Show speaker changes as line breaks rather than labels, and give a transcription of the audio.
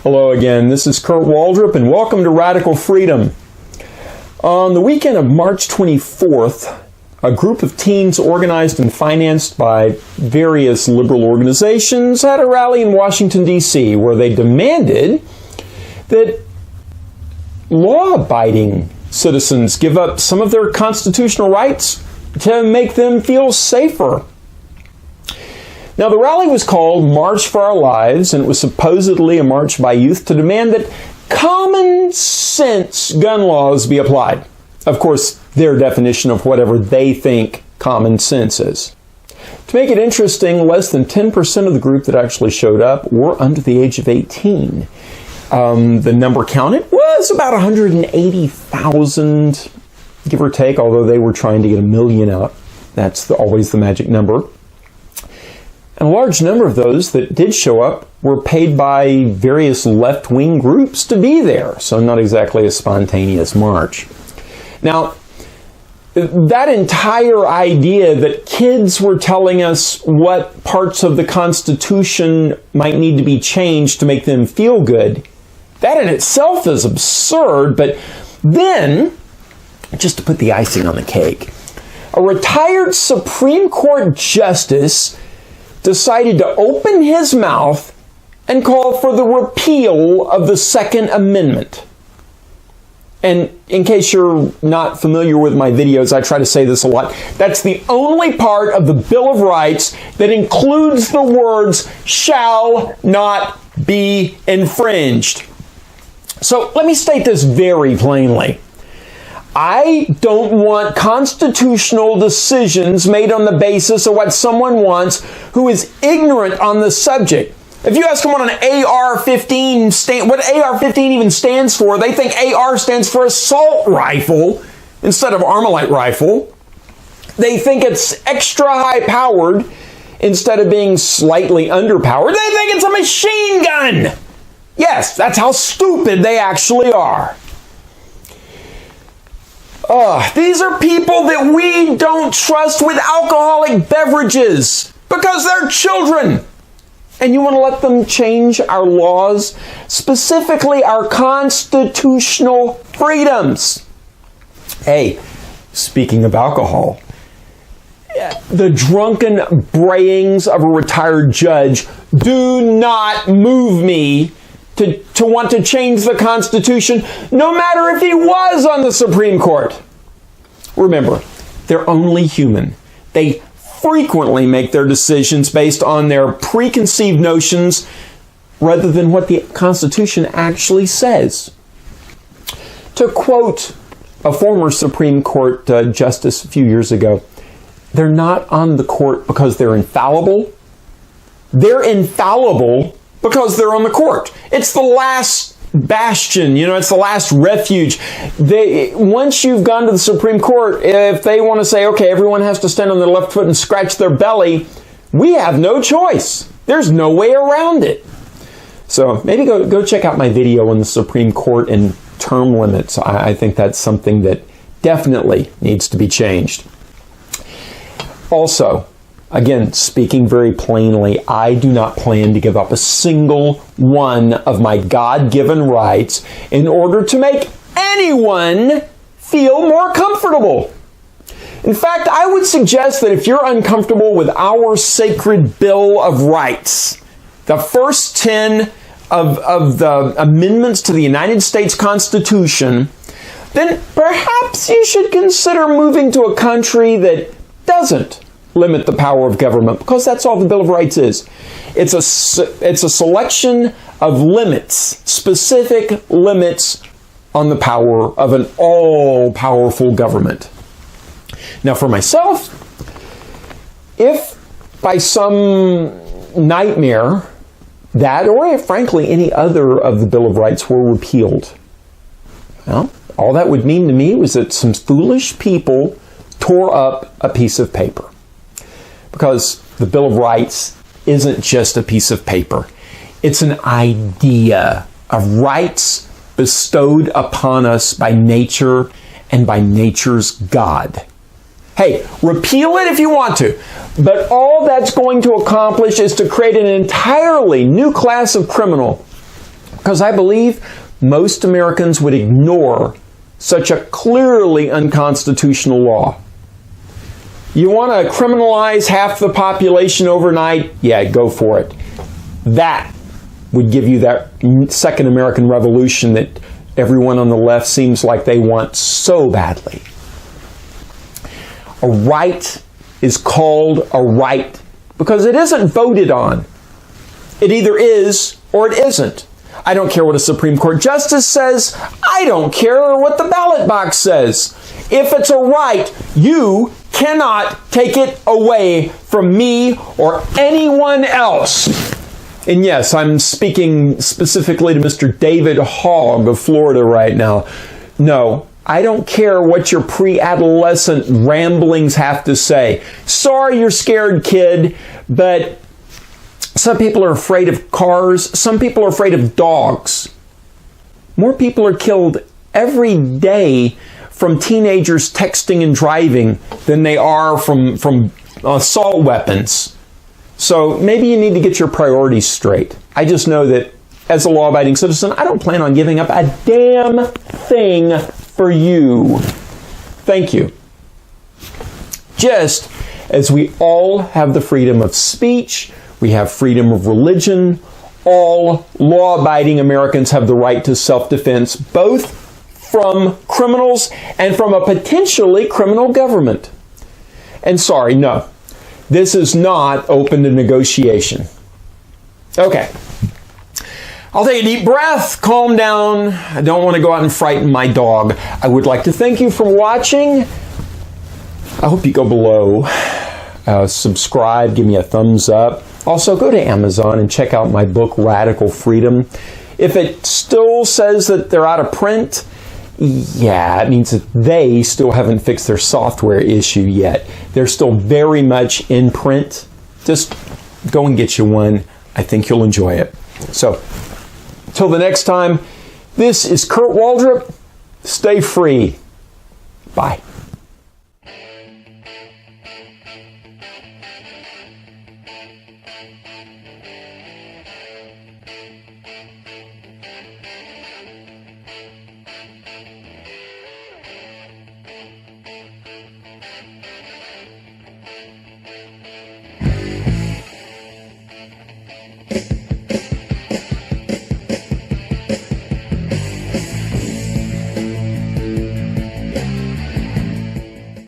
Hello again, this is Kurt Waldrop and welcome to Radical Freedom. On the weekend of March 24th, a group of teens organized and financed by various liberal organizations had a rally in Washington, D.C. where they demanded that law-abiding citizens give up some of their constitutional rights to make them feel safer. Now, the rally was called March for Our Lives, and it was supposedly a march by youth to demand that common sense gun laws be applied. Of course, their definition of whatever they think common sense is. To make it interesting, less than 10% of the group that actually showed up were under the age of 18. The number counted was about 180,000, give or take, although they were trying to get 1 million out. That's always the magic number. And a large number of those that did show up were paid by various left-wing groups to be there, so not exactly a spontaneous march. Now, that entire idea that kids were telling us what parts of the Constitution might need to be changed to make them feel good, that in itself is absurd. But then, just to put the icing on the cake, a retired Supreme Court justice decided to open his mouth and call for the repeal of the Second Amendment. And in case you're not familiar with my videos, I try to say this a lot. That's the only part of the Bill of Rights that includes the words shall not be infringed. So let me state this very plainly. I don't want constitutional decisions made on the basis of what someone wants who is ignorant on the subject. If you ask someone what an AR-15 what AR-15 even stands for, they think AR stands for assault rifle instead of Armalite rifle. They think it's extra high-powered instead of being slightly underpowered. They think it's a machine gun. Yes, that's how stupid they actually are. These are people that we don't trust with alcoholic beverages because they're children. And you want to let them change our laws, specifically our constitutional freedoms. Hey, speaking of alcohol, the drunken brayings of a retired judge do not move me to want to change the Constitution, no matter if he was on the Supreme Court. Remember, they're only human. They frequently make their decisions based on their preconceived notions rather than what the Constitution actually says. To quote a former Supreme Court justice a few years ago, they're not on the court because they're infallible. They're infallible because they're on the court. It's the last bastion, it's the last refuge. Once you've gone to the Supreme Court, if they want to say, okay, everyone has to stand on their left foot and scratch their belly, we have no choice. There's no way around it. So maybe go check out my video on the Supreme Court and term limits. I think that's something that definitely needs to be changed. Also, again, speaking very plainly, I do not plan to give up a single one of my God-given rights in order to make anyone feel more comfortable. In fact, I would suggest that if you're uncomfortable with our sacred Bill of Rights, the first 10 of the amendments to the United States Constitution, then perhaps you should consider moving to a country that doesn't limit the power of government, because that's all the Bill of Rights is. It's a selection of limits, specific limits on the power of an all-powerful government. Now, for myself, if by some nightmare that, or if frankly any other of the Bill of Rights were repealed, well, all that would mean to me was that some foolish people tore up a piece of paper. Because the Bill of Rights isn't just a piece of paper. It's an idea of rights bestowed upon us by nature and by nature's God. Hey, repeal it if you want to, but all that's going to accomplish is to create an entirely new class of criminal Because I believe most Americans would ignore such a clearly unconstitutional law. You want to criminalize half the population overnight? Yeah, go for it. That would give you that second American Revolution that everyone on the left seems like they want so badly. A right is called a right because it isn't voted on. It either is or it isn't. I don't care what a Supreme Court justice says. I don't care what the ballot box says. If it's a right, you cannot take it away from me or anyone else. And yes, I'm speaking specifically to Mr. David Hogg of Florida right now. No, I don't care what your pre-adolescent ramblings have to say. Sorry you're scared, kid, but some people are afraid of cars. Some people are afraid of dogs. More people are killed every day from teenagers texting and driving than they are from assault weapons. So maybe you need to get your priorities straight. I just know that as a law-abiding citizen, I don't plan on giving up a damn thing for you. Thank you. Just as we all have the freedom of speech, we have freedom of religion, all law-abiding Americans have the right to self-defense, both from criminals and from a potentially criminal government. And sorry, no, this is not open to negotiation. Okay. I'll take a deep breath, calm down. I don't want to go out and frighten my dog. I would like to thank you for watching. I hope you go below, subscribe, give me a thumbs up. Also, go to Amazon and check out my book, Radical Freedom. If it still says that they're out of print, yeah, it means that they still haven't fixed their software issue yet. They're still very much in print. Just go and get you one. I think you'll enjoy it. So, till the next time, this is Kurt Waldrop. Stay free. Bye.